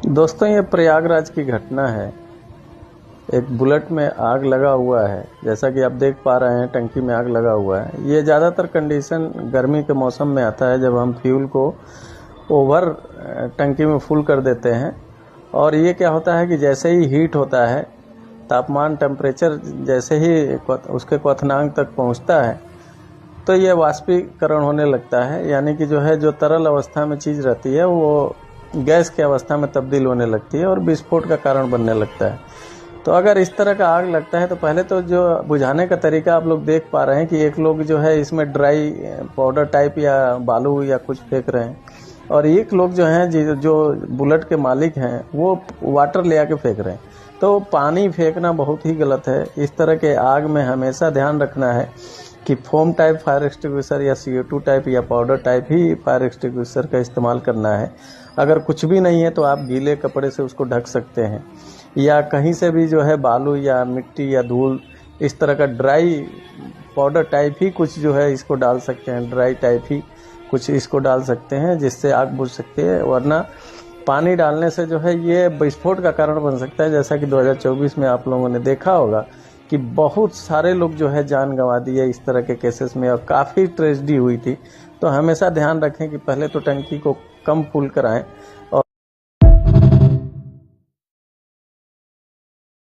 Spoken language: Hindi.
दोस्तों, ये प्रयागराज की घटना है। एक बुलेट में आग लगा हुआ है। जैसा कि आप देख पा रहे हैं, टंकी में आग लगा हुआ है। ये ज़्यादातर कंडीशन गर्मी के मौसम में आता है, जब हम फ्यूल को ओवर टंकी में फुल कर देते हैं। और ये क्या होता है कि जैसे ही हीट होता है, तापमान टेम्परेचर जैसे ही उसके क्वथनांक तक पहुंचता है, तो ये वाष्पीकरण होने लगता है। यानी कि जो तरल अवस्था में चीज़ रहती है, वो गैस की अवस्था में तब्दील होने लगती है और विस्फोट का कारण बनने लगता है। तो अगर इस तरह का आग लगता है, तो पहले तो जो बुझाने का तरीका आप लोग देख पा रहे हैं कि एक लोग इसमें ड्राई पाउडर टाइप या बालू या कुछ फेंक रहे हैं, और एक लोग जो बुलेट के मालिक हैं, वो वाटर ले आके फेंक रहे हैं। तो पानी फेंकना बहुत ही गलत है। इस तरह के आग में हमेशा ध्यान रखना है कि फोम टाइप फायर एक्सटिंग्विशर या CO2 टाइप या पाउडर टाइप ही फायर एक्सटिंग्विशर का इस्तेमाल करना है। अगर कुछ भी नहीं है तो आप गीले कपड़े से उसको ढक सकते हैं, या कहीं से भी बालू या मिट्टी या धूल, इस तरह का ड्राई पाउडर टाइप ही कुछ इसको डाल सकते हैं। ड्राई टाइप ही कुछ इसको डाल सकते हैं, जिससे आग बुझ सकती है। वरना पानी डालने से ये विस्फोट का कारण बन सकता है। जैसा कि 2024 में आप लोगों ने देखा होगा कि बहुत सारे लोग जान गंवा दिए इस तरह के केसेस में, और काफ़ी ट्रेजेडी हुई थी। तो हमेशा ध्यान रखें कि पहले तो टंकी को कम फुल कराएं। और